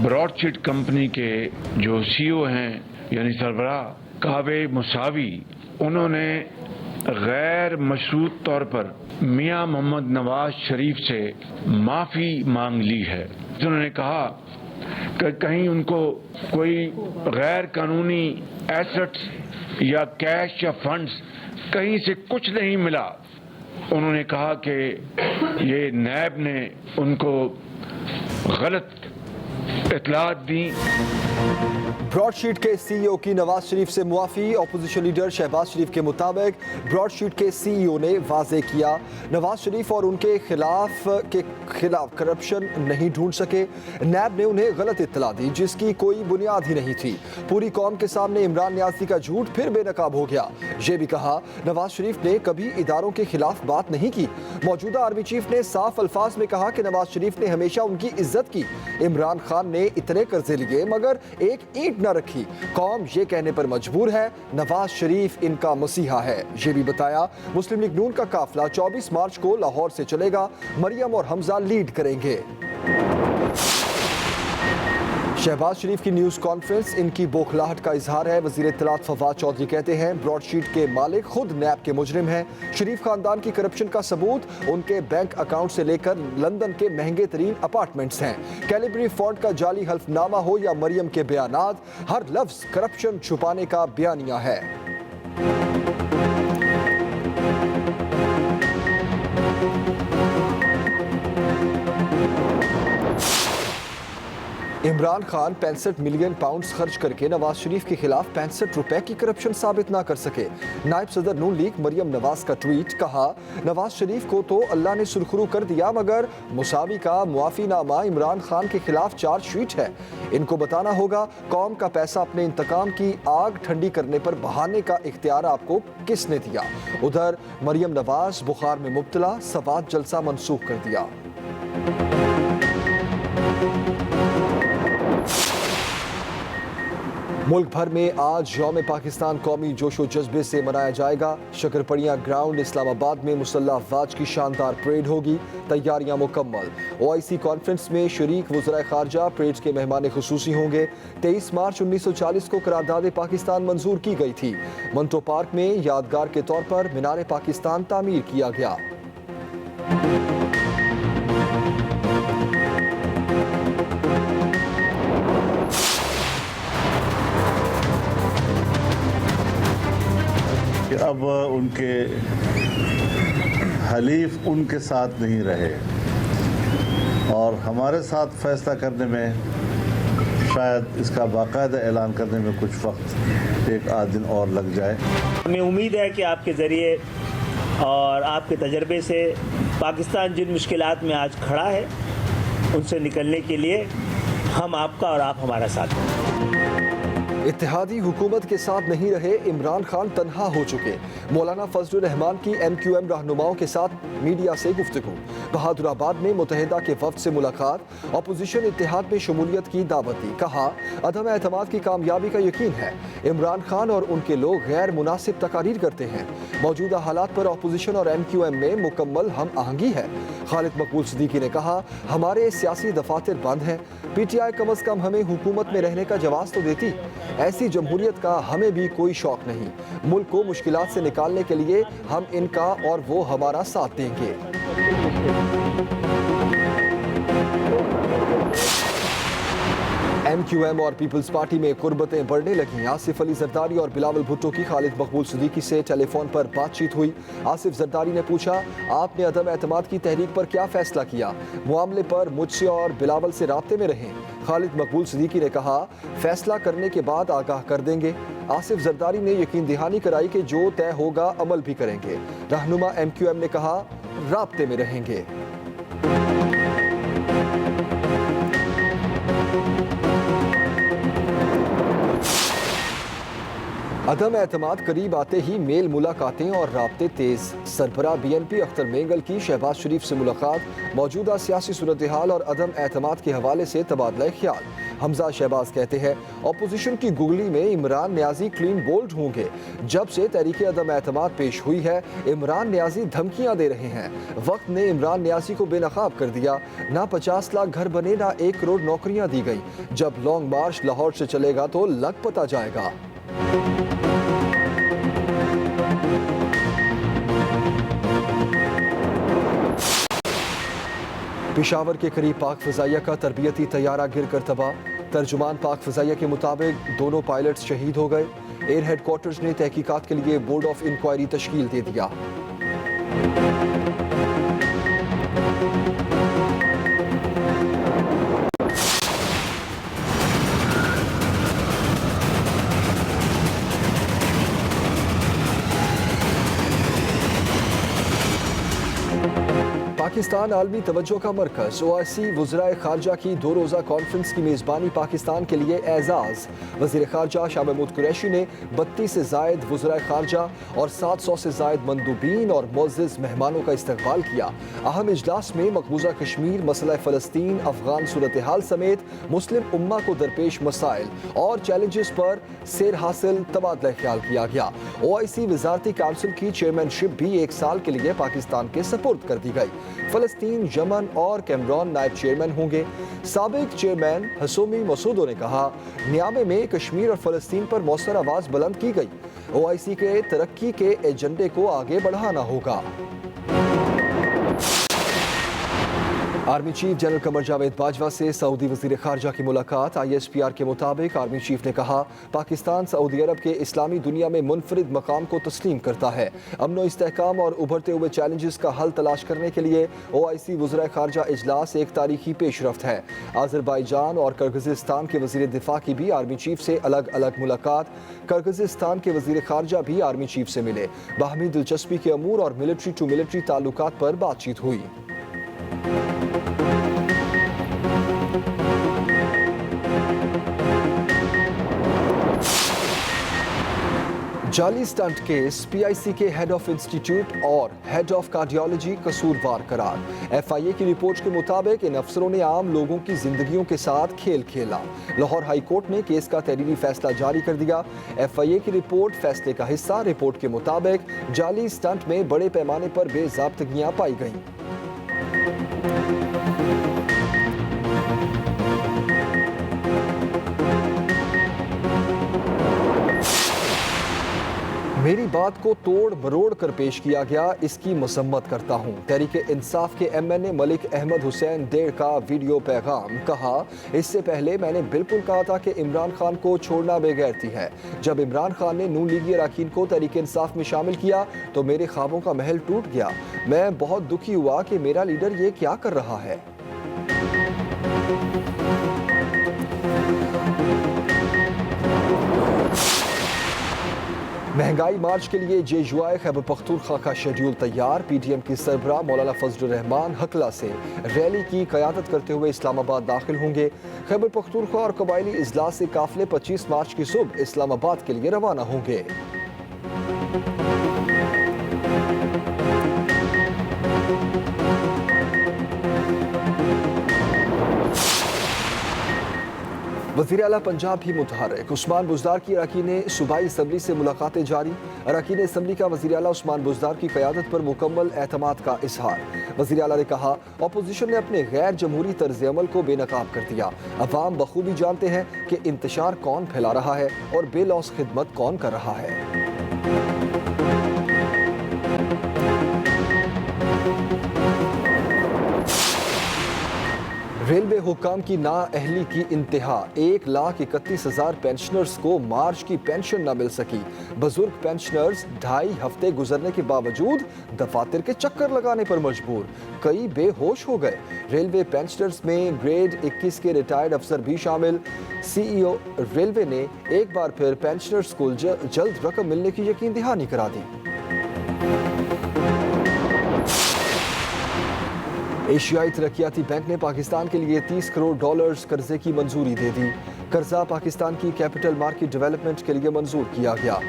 Broadsheet company के जो CEO हैं यानी सरबराह कावे मुसावी, उन्होंने गैर मशरूत तौर पर मियां मोहम्मद नवाज शरीफ से माफ़ी मांग ली है। उन्होंने कहा कि कहीं उनको कोई गैर कानूनी एसेट्स या कैश या फंड्स कहीं से कुछ नहीं मिला। उन्होंने कहा कि ये नैब ने उनको गलत इत्तलात दी। ब्रॉडशीट के सीईओ की नवाज शरीफ से मुआफी। अपोजिशन लीडर शहबाज शरीफ के मुताबिक ब्रॉडशीट के सीईओ ने वाजे किया नवाज शरीफ और उनके खिलाफ करप्शन नहीं ढूंढ सके। नैब ने उन्हें गलत इत्तला दी जिसकी कोई बुनियाद ही नहीं थी। पूरी कौम के सामने इमरान नियाज़ी का झूठ फिर बेनकाब हो गया। ये भी कहा नवाज शरीफ ने कभी इदारों के खिलाफ बात नहीं की। मौजूदा आर्मी चीफ ने साफ अल्फाज में कहा कि नवाज शरीफ ने हमेशा उनकी इज्जत की। इमरान खान ने इतने कर्जे लिए मगर एक ईंट न रखी। कौम ये कहने पर मजबूर है नवाज शरीफ इनका मसीहा है। ये भी बताया मुस्लिम लीग नून का काफिला 24 मार्च को लाहौर से चलेगा। मरियम और हमजा लीड करेंगे। शहबाज शरीफ की न्यूज कॉन्फ्रेंस इनकी बौखलाहट का इजहार है। वजीर इत्तलात फवाद चौधरी कहते हैं ब्रॉडशीट के मालिक खुद नैब के मुजरिम हैं। शरीफ खानदान की करप्शन का सबूत उनके बैंक अकाउंट से लेकर लंदन के महंगे तरीन अपार्टमेंट्स हैं। कैलिब्री फॉन्ट का जाली हल्फनामा हो या मरियम के बयानात, हर लफ्ज करप्शन छुपाने का बयानिया है। इमरान खान 65 मिलियन पाउंड्स खर्च करके नवाज शरीफ के खिलाफ 65 रुपए की करप्शन साबित ना कर सके। नायब सदर नून लीग मरियम नवाज का ट्वीट, कहा नवाज शरीफ को तो अल्लाह ने सुरखरू कर दिया मगर मुसावी का मुआफीनामा इमरान खान के खिलाफ चार्जशीट है। इनको बताना होगा कौम का पैसा अपने इंतकाम की आग ठंडी करने पर बहाने का इख्तियार आपको किसने दिया। उधर मरियम नवाज बुखार में मुब्तला, सवात जलसा मनसूख कर दिया। मुल्क भर में आज यौम पाकिस्तान कौमी जोशो जज्बे से मनाया जाएगा। शकरपड़िया ग्राउंड इस्लामाबाद में मुसल्लह अफवाज की शानदार परेड होगी। तैयारियां मुकम्मल। OIC कॉन्फ्रेंस में शरीक वज़राए खारजा परेड के मेहमान खुसूसी होंगे। 23 मार्च 1940 को करारदाद पाकिस्तान मंजूर की गई थी। मंटो पार्क में यादगार के तौर पर मीनार पाकिस्तान तामीर किया गया। अब उनके हलीफ उनके साथ नहीं रहे और हमारे साथ फैसला करने में शायद इसका बाकायदा ऐलान करने में कुछ वक्त एक आध दिन और लग जाए। हमें उम्मीद है कि आपके ज़रिए और आपके तजर्बे से पाकिस्तान जिन मुश्किलात में आज खड़ा है उनसे निकलने के लिए हम आपका और आप हमारा साथ हैं। इत्तेहादी हुकूमत के साथ नहीं रहे इमरान खान तन्हा हो चुके। मौलाना फजलुर रहमान की MQM रहनुमाओं के साथ मीडिया से गुफ्तगू। बहादुराबाद में मुत्तहिदा के वफ्द से मुलाकात। अपोजिशन इत्तेहाद में शमूलियत की दावत दी। कहा अदम एतमाद की कामयाबी का यकीन है। इमरान खान और उनके लोग गैर मुनासिब तकारीर करते हैं। मौजूदा हालात पर अपोजिशन और MQM में मुकम्मल हम आहंगी है। खालिद मकबूल सिद्दीकी ने कहा हमारे सियासी दफातर बंद हैं। PTI कम अज कम हमें हुकूमत में रहने का जवाब तो देती। ऐसी जमहूरियत का हमें भी कोई शौक नहीं। मुल्क को मुश्किलात से निकालने के लिए हम इनका और वो हमारा साथ देंगे। MQM और पीपल्स पार्टी में कुर्बतें बढ़ने लगी। आसिफ अली जरदारी और बिलावल भुट्टो की खालिद मकबूल सिद्दीकी से टेलीफोन पर बातचीत हुई। आसिफ जरदारी ने पूछा आपने अदम एतमाद की तहरीक पर क्या फैसला किया। मामले पर मुझसे और बिलावल से राब्ते में रहें। खालिद मकबूल सिद्दीकी ने कहा फैसला करने के बाद आगाह कर देंगे। आसिफ जरदारी ने यकीन दहानी कराई कि जो तय होगा अमल भी करेंगे। रहनुमा MQM ने कहा राब्ते में रहेंगे। अदम एतमाद करीब आते ही मेल मुलाकातें और राब्ते तेज। सरबराह BNP अख्तर मेंगल की शहबाज शरीफ से मुलाकात। मौजूदा सियासी सूरत हाल और अदम एतमाद के हवाले से तबादला ख्याल। हमजा शहबाज कहते हैं, ऑपोजिशन की गुगली में इमरान न्याजी क्लीन बोल्ड होंगे। जब से तहरीक अदम एतमाद पेश हुई है, इमरान न्याजी धमकियां दे रहे हैं। वक्त ने इमरान न्याजी को बेनकाब कर दिया। ना 50 लाख घर बने, ना 1 करोड़ नौकरियां दी गई। जब लॉन्ग मार्च लाहौर से चलेगा तो लग पता जाएगा। पेशावर के करीब पाक फ़िज़ाइया का तरबियती तैयारा गिर कर तबाह। तर्जुमान पाक फ़िज़ाइया के मुताबिक दोनों पायलट्स शहीद हो गए। एयर हेडक्वार्टर्स ने तहकीकात के लिए बोर्ड ऑफ इंक्वायरी तश्कील दे दिया। पाकिस्तान आलमी तवज्जो का मरकज। OIC वज़राए खारजा की 2 रोज़ा कॉन्फ्रेंस की मेज़बानी पाकिस्तान के लिए एजाज़। वज़ीर खारजा शाह महमूद कुरैशी ने 32 से ज़ायद वज़राए खारजा और 700 से ज़ायद मंदूबीन और मुअज़्ज़ज़ मेहमानों का इस्तकबाल किया। अहम इजलास में मकबूजा कश्मीर, मसला फ़लस्तीन, अफ़गान सूरत हाल समेत मुस्लिम उम्मा को दरपेश मसाइल और चैलेंजेस पर सेर हासिल तबादला ख्याल किया गया। OIC वज़ारती काउंसिल की चेयरमैनशिप भी 1 साल के लिए पाकिस्तान के सपुर्द कर दी गई। फ़लस्तीन, यमन और कैमरून नायब चेयरमैन होंगे। साबिक चेयरमैन हसोमी मसूदो ने कहा, नियामे में कश्मीर और फ़लस्तीन पर मौसर आवाज़ बुलंद की गई। OIC के तरक्की के एजेंडे को आगे बढ़ाना होगा। Army chief general Qamar Javed Bajwa से सऊदी वज़ीर खारजा की मुलाकात। ISPR के मुताबिक आर्मी चीफ ने कहा, पाकिस्तान सऊदी अरब के इस्लामी दुनिया में मुनफरिद मकाम को तस्लीम करता है। अमन इस्तेहकाम और उभरते हुए चैलेंजेस का हल तलाश करने के लिए OIC वज़राए खारजा इजलास एक तारीखी पेशरफ्त है। अज़रबाईजान और किर्गिज़स्तान के वज़ीर दिफा की भी आर्मी चीफ से अलग अलग मुलाकात। किर्गिज़स्तान के वज़ीर खारजा भी आर्मी चीफ से मिले। बाहमी दिलचस्पी के अमूर और मिलिट्री टू मिलिट्री ताल्लुकात पर बातचीत हुई। जाली स्टंट केस। PIC के हेड ऑफ इंस्टीट्यूट और हेड ऑफ कार्डियोलॉजी कसूरवार करार। FIA की रिपोर्ट के मुताबिक इन अफसरों ने आम लोगों की जिंदगियों के साथ खेल खेला। लाहौर हाई कोर्ट ने केस का तहरीरी फैसला जारी कर दिया। FIA की रिपोर्ट फैसले का हिस्सा। रिपोर्ट के मुताबिक जाली स्टंट में बड़े पैमाने पर बेज़ाब्तगियां पाई गईं। मेरी बात को तोड़ मरोड़ कर पेश किया गया, इसकी मसम्मत करता हूँ। तहरीक इंसाफ के MNA मलिक अहमद हुसैन डेढ़ का वीडियो पैगाम। कहा, इससे पहले मैंने बिल्कुल कहा था कि इमरान खान को छोड़ना बेगैरती है। जब इमरान खान ने नून लीगी अरकान को तहरीक इंसाफ में शामिल किया तो मेरे ख्वाबों का महल टूट गया। मैं बहुत दुखी हुआ कि मेरा लीडर ये क्या कर रहा है। महंगाई मार्च के लिए जेजुआए खैबर पख्तूनख्वा का शेड्यूल तैयार। PTM की सरबराह मौलाना फजलुर रहमान हकला से रैली की क़यादत करते हुए इस्लामाबाद दाखिल होंगे। खैबर पख्तूनख्वा और कबायली इजलास से काफिले 25 मार्च की सुबह इस्लामाबाद के लिए रवाना होंगे। वज़ीर आला पंजाब भी मुतहर्रिक। उस्मान बुज़दार की अरकान सूबाई असम्बली से मुलाकातें जारी। अरकान असम्बली का वज़ीर आला उस्मान बुज़दार की क़यादत पर मुकम्मल एतमाद का इजहार। वज़ीर आला ने कहा, अपोजिशन ने अपने गैर जमहूरी तर्ज़ अमल को बेनकाब कर दिया। अवाम बखूबी जानते हैं कि इंतशार कौन फैला रहा है और बेलौस खिदमत कौन कर रहा है। रेलवे हुक्काम की नाअहली की इंतहा। 1,31,000 पेंशनर्स को मार्च की पेंशन न मिल सकी। बुजुर्ग पेंशनर्स 2.5 हफ्ते गुजरने के बावजूद दफातर के चक्कर लगाने पर मजबूर। कई बेहोश हो गए। रेलवे पेंशनर्स में ग्रेड 21 के रिटायर्ड अफसर भी शामिल। CEO रेलवे ने एक बार फिर पेंशनर्स को जल्द रकम मिलने की यकीन दहानी करा दी। एशियाई तरक्याती बैंक ने पाकिस्तान के लिए $30 करोड़ कर्जे की मंजूरी दे दी। कर्जा पाकिस्तान की कैपिटल मार्केट डेवलपमेंट के लिए मंजूर किया गया।